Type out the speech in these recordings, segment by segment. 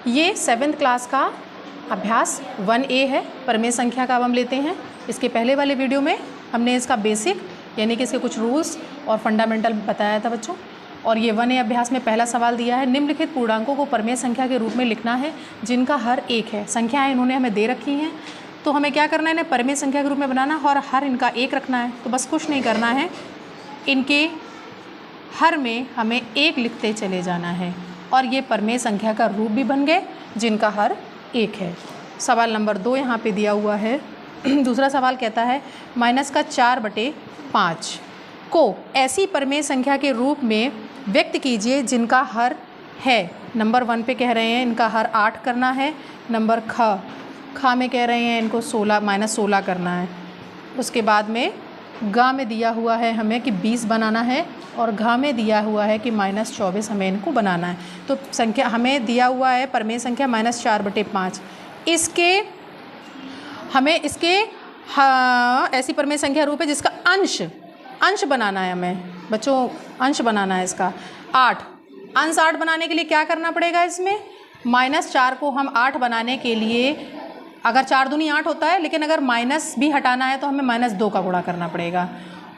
ये 7th class का अभ्यास 1A है, परिमेय संख्या का अब हम लेते हैं। इसके पहले वाले वीडियो में हमने इसका बेसिक यानी कि इसके कुछ रूल्स और फंडामेंटल बताया था बच्चों। और ये 1A अभ्यास में पहला सवाल दिया है, निम्नलिखित पूर्णांकों को परिमेय संख्या के रूप में लिखना है जिनका हर एक है। संख्याएं इन्होंने हमें दे रखी हैं, तो हमें क्या करना है, इन्हें परिमेय संख्या के रूप में बनाना और हर इनका एक रखना है। तो बस कुछ नहीं करना है, इनके हर में हमें एक लिखते चले जाना है और ये परिमेय संख्या का रूप भी बन गए जिनका हर एक है। सवाल नंबर 2 यहाँ पे दिया हुआ है। दूसरा सवाल कहता है -4/5 को ऐसी परिमेय संख्या के रूप में व्यक्त कीजिए जिनका हर है। नंबर 1 पे कह रहे हैं इनका हर 8 करना है। नंबर ख में कह रहे हैं इनको 16 करना है। उसके बाद में गा में दिया हुआ है हमें कि 20 बनाना है और घा में दिया हुआ है कि -24 हमें इनको बनाना है। तो संख्या हमें दिया हुआ है परिमेय संख्या -4/5। इसके ऐसी परिमेय संख्या रूप है जिसका अंश बनाना है हमें बच्चों, अंश बनाना है इसका 8। अंश 8 बनाने के लिए क्या करना पड़ेगा, इसमें -4 को हम 8 बनाने के लिए, अगर 4 दूनी 8 होता है, लेकिन अगर माइनस भी हटाना है तो हमें -2 का गुणा करना पड़ेगा।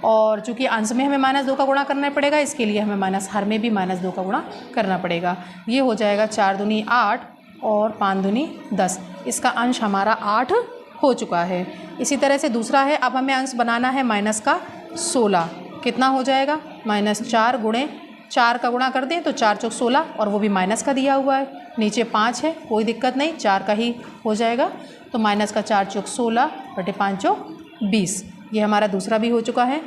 और चूँकि अंश में हमें -2 का गुणा करना पड़ेगा, इसके लिए हमें हर में भी -2 का गुणा करना पड़ेगा। ये हो जाएगा 4 दूनी 8 और 5 दूनी 10। इसका अंश हमारा 8 हो चुका है। इसी तरह से दूसरा है, अब हमें अंश बनाना है -16। कितना हो जाएगा, -4 गुणे 4 का गुणा कर दें तो 4 चौक 16 और वो भी माइनस का दिया हुआ है। नीचे 5 है, कोई दिक्कत नहीं, 4 का ही हो जाएगा। तो -4 चौक 16/5 चौक 20। ये हमारा दूसरा भी हो चुका है।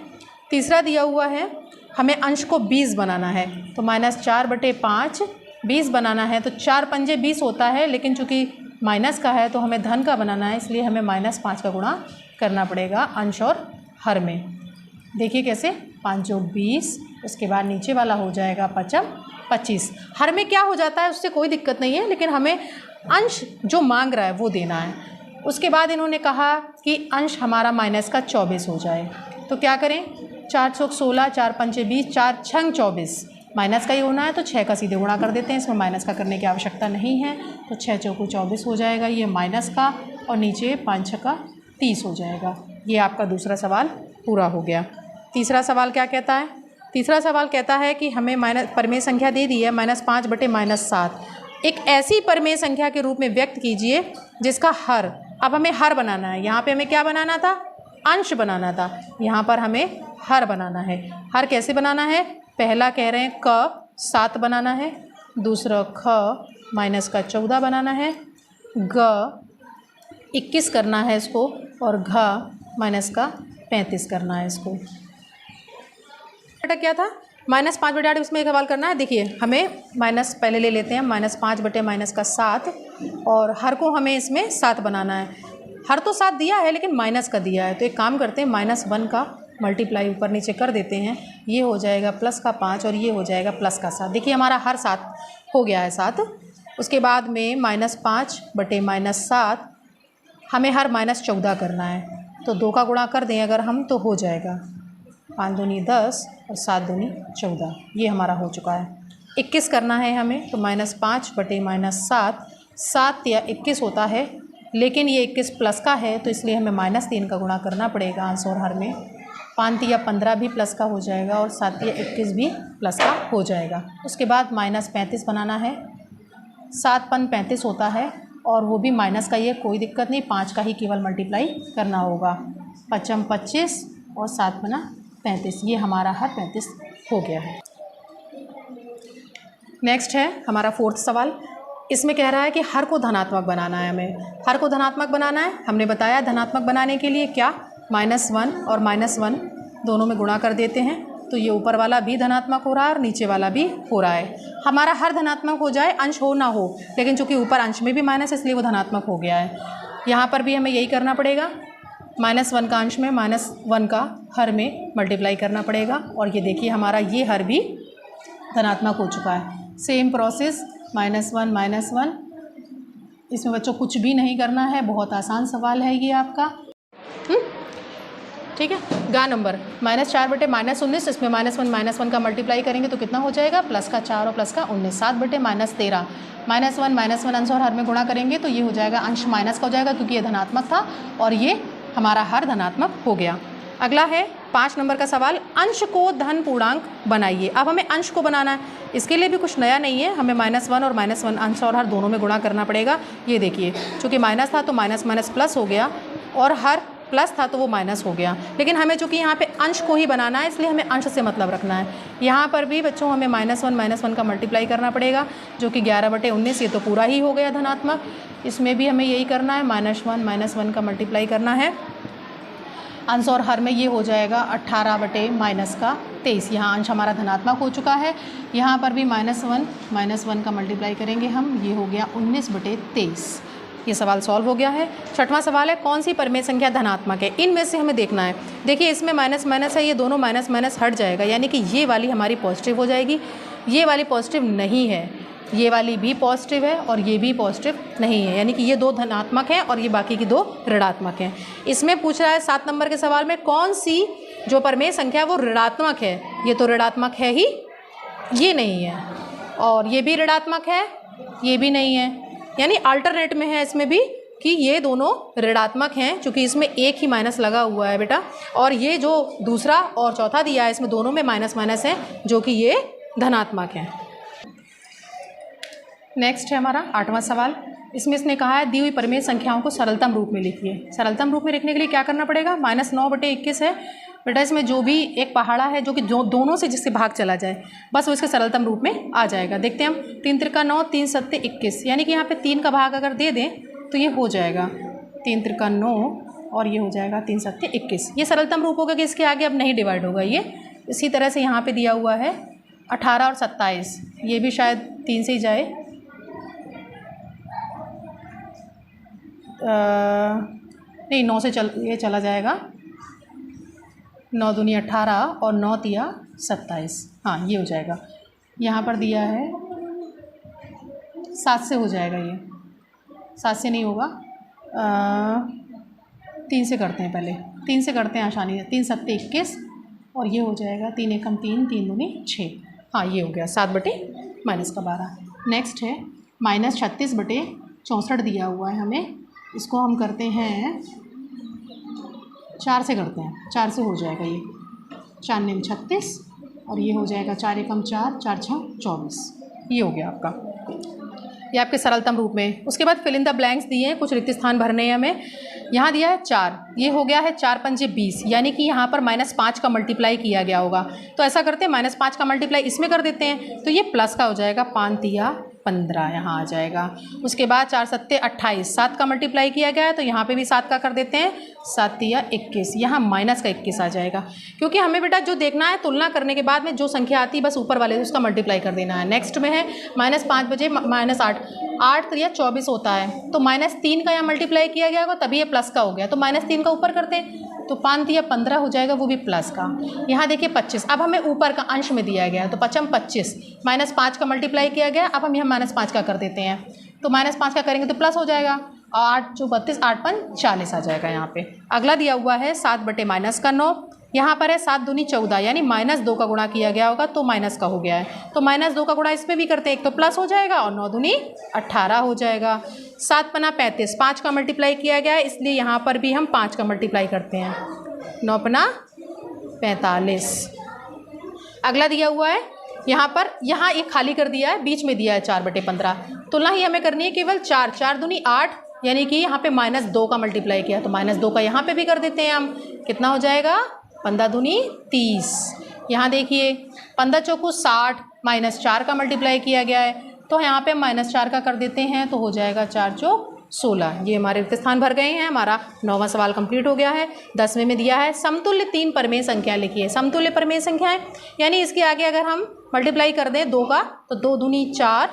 तीसरा दिया हुआ है हमें अंश को 20 बनाना है, तो -4/5 20 बनाना है। तो 4 पंजे 20 होता है, लेकिन चूँकि माइनस का है तो हमें धन का बनाना है, इसलिए हमें -5 का गुणा करना पड़ेगा अंश और हर में। देखिए कैसे, 5 चौक 20, उसके बाद नीचे वाला हो जाएगा 5 25। हर में क्या हो जाता है उससे कोई दिक्कत नहीं है, लेकिन हमें अंश जो मांग रहा है वो देना है। उसके बाद इन्होंने कहा कि अंश हमारा -24 हो जाए, तो क्या करें, 4 चौक 16, 4 पंचे 20, 4 छंग 24, माइनस का ही होना है तो 6 का सीधे गुणा कर देते हैं, इसमें माइनस का करने की आवश्यकता नहीं है। तो 6 चौको 24 हो जाएगा, ये माइनस का, और नीचे 5 छक्का 30 हो जाएगा। ये आपका दूसरा सवाल पूरा हो गया। तीसरा सवाल क्या कहता है, तीसरा सवाल कहता है कि हमें परिमेय संख्या दे दी है -5/-7, एक ऐसी परिमेय संख्या के रूप में व्यक्त कीजिए जिसका हर, अब हमें हर बनाना है। यहाँ पे हमें क्या बनाना था, अंश बनाना था, यहाँ पर हमें हर बनाना है। हर कैसे बनाना है, पहला कह रहे हैं क 7 बनाना है, दूसरा ख -14 बनाना है, ग 21 करना है इसको, और घ -35 करना है इसको। बेटा क्या था, -5/8 इसमें एक सवाल करना है। देखिए हमें माइनस पहले ले लेते हैं, -5/-7 और हर को हमें इसमें 7 बनाना है। हर तो 7 दिया है लेकिन माइनस का दिया है, तो एक काम करते हैं -1 का मल्टीप्लाई ऊपर नीचे कर देते हैं। ये हो जाएगा प्लस का 5 और ये हो जाएगा प्लस का 7। देखिए हमारा हर 7 हो गया है 7। उसके बाद में -5/-7 हमें हर -14 करना है, तो 2 का गुणा कर दें अगर हम तो हो जाएगा 5 दूनी 10 और 7 दूनी 14। ये हमारा हो चुका है। 21 करना है हमें, तो -5/-7, 7 या 21 होता है, लेकिन ये 21 प्लस का है तो इसलिए हमें -3 का गुणा करना पड़ेगा अंश और हर में। 5 या 15 भी प्लस का हो जाएगा और 7 या 21 भी प्लस का हो जाएगा। उसके बाद -35 बनाना है, 7 पन 35 होता है और वो भी माइनस का ही है, कोई दिक्कत नहीं, 5 का ही केवल मल्टीप्लाई करना होगा। 5 25 और 7 पना 35, ये हमारा हर 35 हो गया है। नेक्स्ट है हमारा 4th सवाल। इसमें कह रहा है कि हर को धनात्मक बनाना है, हमें हर को धनात्मक बनाना है। हमने बताया धनात्मक बनाने के लिए क्या, -1 और -1 दोनों में गुणा कर देते हैं, तो ये ऊपर वाला भी धनात्मक हो रहा है और नीचे वाला भी हो रहा है। हमारा हर धनात्मक हो जाए, अंश हो ना हो, लेकिन चूंकि ऊपर अंश में भी माइनस है इसलिए वो धनात्मक हो गया है। यहाँ पर भी हमें यही करना पड़ेगा, -1 का अंश में -1 का हर में मल्टीप्लाई करना पड़ेगा, और ये देखिए हमारा ये हर भी धनात्मक हो चुका है। सेम प्रोसेस, -1 इसमें बच्चों कुछ भी नहीं करना है, बहुत आसान सवाल है ये आपका। ठीक है। गा नंबर -4/-19, इसमें -1 का मल्टीप्लाई करेंगे तो कितना हो जाएगा, प्लस का 4 और प्लस का 19, 7/-13, -1 अंश और हर में गुणा करेंगे तो ये हो जाएगा, अंश माइनस का हो जाएगा क्योंकि ये धनात्मक था और ये हमारा हर धनात्मक हो गया। अगला है 5 नंबर का सवाल, अंश को धन पूर्णांक बनाइए। अब हमें अंश को बनाना है, इसके लिए भी कुछ नया नहीं है, हमें -1 और -1 अंश और हर दोनों में गुणा करना पड़ेगा। ये देखिए, चूँकि माइनस था तो माइनस माइनस प्लस हो गया और हर प्लस था तो वो माइनस हो गया, लेकिन हमें चूँकि यहाँ पे अंश को ही बनाना है इसलिए हमें अंश से मतलब रखना है। यहाँ पर भी बच्चों हमें -1 का मल्टीप्लाई करना पड़ेगा जो कि 11/19, ये तो पूरा ही हो गया धनात्मक। इसमें भी हमें यही करना है, -1 का मल्टीप्लाई करना है। अंश और हर में ये हो जाएगा 18/-23, यहाँ अंश हमारा धनात्मक हो चुका है। यहाँ पर भी -1 का मल्टीप्लाई करेंगे हम, ये हो गया 19/23। ये सवाल सॉल्व हो गया है। छठवां सवाल है, कौन सी परिमेय संख्या धनात्मक है, इनमें से हमें देखना है। देखिए इसमें माइनस माइनस है, ये दोनों माइनस माइनस हट जाएगा, यानी कि ये वाली हमारी पॉजिटिव हो जाएगी, ये वाली पॉजिटिव नहीं है, ये वाली भी पॉजिटिव है और ये भी पॉजिटिव नहीं है, यानी कि ये दो धनात्मक हैं और ये बाकी की दो ऋणात्मक हैं। इसमें पूछ रहा है 7 नंबर के सवाल में, कौन सी जो परिमेय संख्या है वो ऋणात्मक है। ये तो ऋणात्मक है ही, ये नहीं है, और ये भी ऋणात्मक है, ये भी नहीं है, यानी अल्टरनेट में है इसमें भी कि ये दोनों ऋणात्मक हैं, चूँकि इसमें एक ही माइनस लगा हुआ है बेटा, और ये जो दूसरा और चौथा दिया है इसमें दोनों में माइनस माइनस है जो कि ये धनात्मक है। नेक्स्ट है हमारा 8वां सवाल, इसमें इसने कहा है दी हुई परिमेय संख्याओं को सरलतम रूप में लिखिए। सरलतम रूप में लिखने के लिए क्या करना पड़ेगा, -9/21 है बेटा, इसमें जो भी एक पहाड़ा है जो कि दोनों से जिससे भाग चला जाए बस वो इसके सरलतम रूप में आ जाएगा। देखते हैं हम, 3 त्रिका 9, 3 सत्ते 21, यानी कि यहाँ पे 3 का भाग अगर दे दें तो ये हो जाएगा 3 त्रिका 9 और ये हो जाएगा 3 सत्ते 21। ये सरलतम रूप होगा कि इसके आगे अब नहीं डिवाइड होगा ये। इसी तरह से यहाँ पे दिया हुआ है 18 और 27, ये भी शायद 3 से ही जाए, नहीं 9 से ये चला जाएगा, 9 दूनी 18 और 9 तिया 27, हाँ ये हो जाएगा। यहाँ पर दिया है 7 से हो जाएगा, ये 7 से नहीं होगा, 3 से करते हैं, पहले 3 से करते हैं आसानी से, 3 सत्ते 21 और ये हो जाएगा 3 एकम 3, 3 दूनी 6, हाँ ये हो गया 7/-12। नेक्स्ट है -36/64 दिया हुआ है हमें, इसको हम करते हैं 4 से करते हैं, 4 से हो जाएगा ये, 4 9 36 और ये हो जाएगा 4 एकम 4, 4 6 24, ये हो गया आपका, ये आपके सरलतम रूप में। उसके बाद फिल इन द ब्लैंक्स दिए हैं, कुछ रिक्त स्थान भरने हैं हमें। यहाँ दिया है 4, ये हो गया है 4 पंजे 20, यानी कि यहाँ पर -5 का मल्टीप्लाई किया गया होगा, तो ऐसा करते हैं -5 का मल्टीप्लाई इसमें कर देते हैं, तो ये प्लस का हो जाएगा, 5 तिया 15 यहाँ आ जाएगा। उसके बाद 4 सत्ते 28, 7 का मल्टीप्लाई किया गया है तो यहाँ पे भी 7 का कर देते हैं, 7 तिया 21, यहाँ माइनस का 21 आ जाएगा, क्योंकि हमें बेटा जो देखना है तुलना करने के बाद में जो संख्या आती है बस ऊपर वाले से उसका मल्टीप्लाई कर देना है। नेक्स्ट में है -5 बजे -8, 8 तिया 24 होता है, तो -3 का यहाँ मल्टीप्लाई किया गया होगा तभी ये प्लस का हो गया, तो -3 का ऊपर करते हैं तो 5 तिया 15 हो जाएगा, वो भी प्लस का। यहाँ देखिए 25, अब हमें ऊपर का अंश में दिया गया है तो 5 25, -5 का मल्टीप्लाई किया गया, अब हम यहाँ -5 का कर देते हैं, तो -5 का करेंगे तो प्लस हो जाएगा, 8 जो 32, 8 5 40 आ जाएगा यहाँ पे। अगला दिया हुआ है 7/-9, यहाँ पर है 7 दूनी 14, यानी -2 का गुणा किया गया होगा तो माइनस का हो गया है, तो -2 का गुणा इसमें भी करते हैं, एक तो प्लस हो जाएगा और 9 दूनी 18 हो जाएगा। 7 पना 35, 5 का मल्टीप्लाई किया गया है इसलिए यहाँ पर भी हम 5 का मल्टीप्लाई करते हैं, 9 पना 45। अगला दिया हुआ है यहाँ पर, यहाँ एक खाली कर दिया है, बीच में दिया है 4/15, तुलना ही हमें करनी है केवल 4, 4 दूनी 8, यानी कि यहाँ पे -2 का मल्टीप्लाई किया तो -2 का यहाँ पे भी कर देते हैं हम, कितना हो जाएगा, 15 दूनी 30। यहाँ देखिए 15 चौको 60, -4 का मल्टीप्लाई किया गया है तो यहाँ पे -4 का कर देते हैं तो हो जाएगा 4 चौक 16। ये हमारे रिक्त स्थान भर गए हैं, हमारा 9वां सवाल कंप्लीट हो गया है। 10वें में दिया है समतुल्य 3 परिमेय संख्या लिखिए। समतुल्य परिमेय संख्याएं यानी इसके आगे अगर हम मल्टीप्लाई कर दें 2 का तो 2 दूनी 4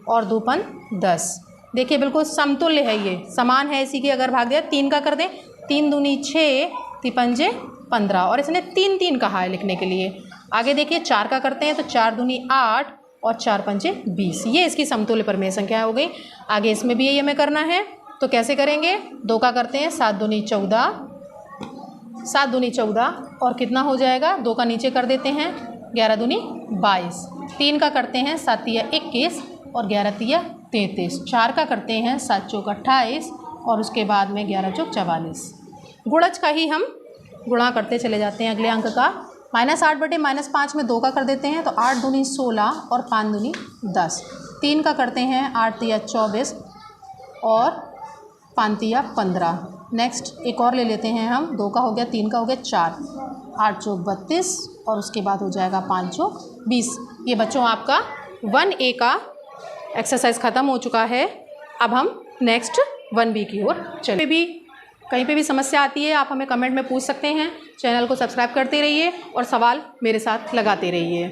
और 2 पन 10, देखिए बिल्कुल समतुल्य है, ये समान है, इसी की अगर भाग दिया 3 का कर दें, 3 दूनी 6, 3 पंजे 15, और इसने 3 3 कहा है लिखने के लिए। आगे देखिए 4 का करते हैं तो 4 दूनी 8 और 4 पंजे 20, ये इसकी समतुल्य परिमेय संख्या हो गई। आगे इसमें भी यही हमें करना है, तो कैसे करेंगे, 2 का करते हैं, 7 दूनी 14, 7 दूनी 14 और कितना हो जाएगा, 2 का नीचे कर देते हैं, 11 दूनी 22। 3 का करते हैं 7 तिया 21 और 11 तिया 33। 4 का करते हैं 7 चौक 28 और उसके बाद में 11 चौक 44। गुणज का ही हम गुणा करते चले जाते हैं अगले अंक का। -8 बटे -5 में 2 का कर देते हैं तो 8 दूनी 16 और 5 दूनी 10। 3 का करते हैं 8 तिया 24 और 5 तिया 15। नेक्स्ट एक और ले लेते हैं हम, 2 का हो गया, 3 का हो गया 4, 8 चौक 32 और उसके बाद हो जाएगा 5 चौक 20। ये बच्चों आपका 1A का एक्सरसाइज ख़त्म हो चुका है। अब हम नेक्स्ट 1B की ओर चले। भी कहीं पे भी समस्या आती है आप हमें कमेंट में पूछ सकते हैं। चैनल को सब्सक्राइब करते रहिए और सवाल मेरे साथ लगाते रहिए।